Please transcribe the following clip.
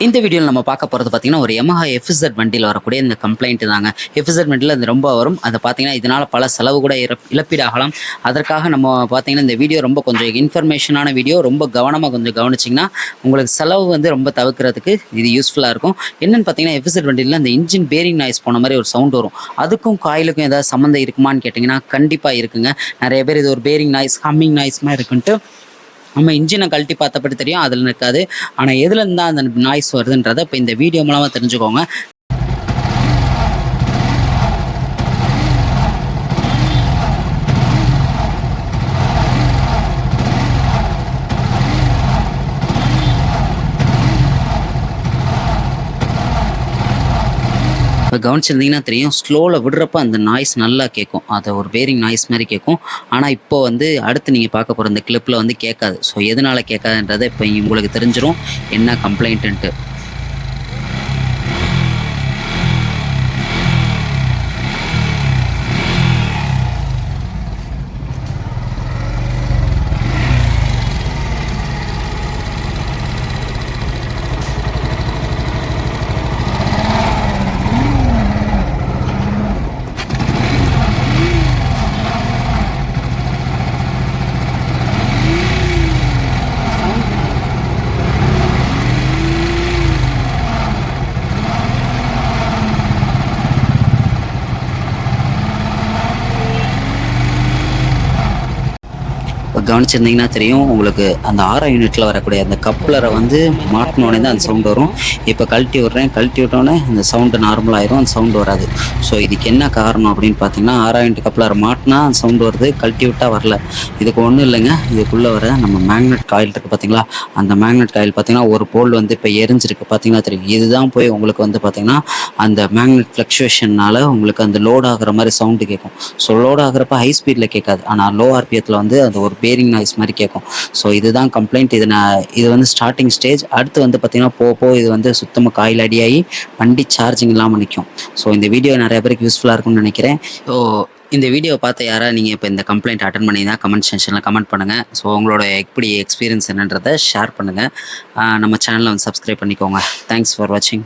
இந்த வீடியோவில் நம்ம பார்க்க போகிறது பார்த்தீங்கன்னா ஒரு Yamaha FZ வண்டியில் வரக்கூடிய இந்த கம்ப்ளைண்ட் தாங்க. FZ வண்டியில் அது ரொம்ப வரும். அதை பார்த்தீங்கன்னா இதனால் பல செலவு கூட இழப்பீடாகலாம். அதற்காக நம்ம பார்த்தீங்கன்னா இந்த வீடியோ ரொம்ப கொஞ்சம் இன்ஃபர்மேஷனான வீடியோ. ரொம்ப கவனமாக கொஞ்சம் கவனிச்சிங்கன்னா உங்களுக்கு செலவு வந்து ரொம்ப தவிர்க்கிறதுக்கு இது யூஸ்ஃபுல்லாக இருக்கும். என்னென்னு பார்த்தீங்கன்னா FZ வண்டியில் அந்த இன்ஜின் பேரிங் நாய்ஸ் போன மாதிரி ஒரு சவுண்ட் வரும். அதுக்கும் காயிலுக்கும் ஏதாவது சம்மந்தம் இருக்குமான்னு கேட்டிங்கன்னா கண்டிப்பாக இருக்குங்க. நிறைய பேர் இது ஒரு பேரிங் நாய்ஸ் ஹம்மிங் நாய்ஸ் மாதிரி இருக்குன்ட்டு நம்ம இன்ஜினை கழட்டி பார்த்தபடி தெரியும், அதில் இருக்காது. ஆனால் எதுலேருந்து தான் அந்த நாய்ஸ் வருதுன்றதை இப்போ இந்த வீடியோ மூலமாக தெரிஞ்சுக்கோங்க. இப்போ கவனிச்சிருந்தீங்கன்னா தெரியும், ஸ்லோவில் விடுறப்ப அந்த நாய்ஸ் நல்லா கேட்கும். அதை ஒரு பேரிங் நாய்ஸ் மாதிரி கேட்கும். ஆனால் இப்போ வந்து அடுத்து நீங்கள் பார்க்க போகிற இந்த கிளிப்பில் வந்து கேட்காது. ஸோ எதனால் கேட்காதுன்றதை இப்போ உங்களுக்கு தெரிஞ்சிடும் என்ன கம்ப்ளைண்ட்டுன்ட்டு. இப்போ கவனிச்சிருந்தீங்கன்னா தெரியும் உங்களுக்கு, அந்த 6 யூனிட்டில் வரக்கூடிய அந்த கப்ளரை வந்து மாட்டினோடனே தான் அந்த சவுண்டு வரும். இப்போ கழட்டி விட்டோடனே அந்த சவுண்டு நார்மலாகிடும், அந்த சவுண்டு வராது. ஸோ இதுக்கு என்ன காரணம் அப்படின்னு பார்த்தீங்கன்னா, 6 யூனிட் கப்ளரை மாட்டினா அந்த சவுண்டு வருது, கழட்டி விட்டால் வரல. இதுக்கு ஒன்றும் இல்லைங்க, இதுக்குள்ளே வர நம்ம மேக்னெட் காயில் இருக்குது பார்த்தீங்களா, அந்த மேக்னெட் காயில் பார்த்தீங்கன்னா ஒரு போல் வந்து இப்போ எரிஞ்சிருக்கு பார்த்தீங்கன்னா தெரியும். இதுதான் போய் உங்களுக்கு வந்து பார்த்தீங்கன்னா அந்த மேக்னெட் ஃப்ளக்சுவேஷனால் உங்களுக்கு அந்த லோட் ஆகிற மாதிரி சவுண்டு கேட்கும். ஸோ லோட் ஆகிறப்ப ஹை ஸ்பீடில் கேட்காது, ஆனால் லோ ஆர்பிஎத்தில் வந்து அது ஒரு பேரிங் நாய்ஸ் மாதிரி கேட்கும். ஸோ இதுதான் கம்ப்ளைண்ட். இது வந்து ஸ்டார்டிங் ஸ்டேஜ். அடுத்து வந்து பார்த்தீங்கன்னா போக இது வந்து சுத்தமாக காயில் அடியாகி வண்டி சார்ஜிங் இல்லாமல் நிற்கும். ஸோ இந்த வீடியோ நிறைய பேருக்கு யூஸ்ஃபுல்லாக இருக்கும்னு நினைக்கிறேன். ஸோ இந்த வீடியோவை பார்த்த யாராவது நீங்கள் இப்போ இந்த கம்ப்ளைண்ட் அட்டன் பண்ணிங்கன்னா கமெண்ட் செக்ஷனில் கமெண்ட் பண்ணுங்கள். ஸோ உங்களோட எப்படி எக்ஸ்பீரியன்ஸ் என்னன்றதை ஷேர் பண்ணுங்கள். நம்ம சேனலை வந்து சப்ஸ்கிரைப் பண்ணிக்கோங்க. தேங்க்ஸ் ஃபார் வாட்சிங்.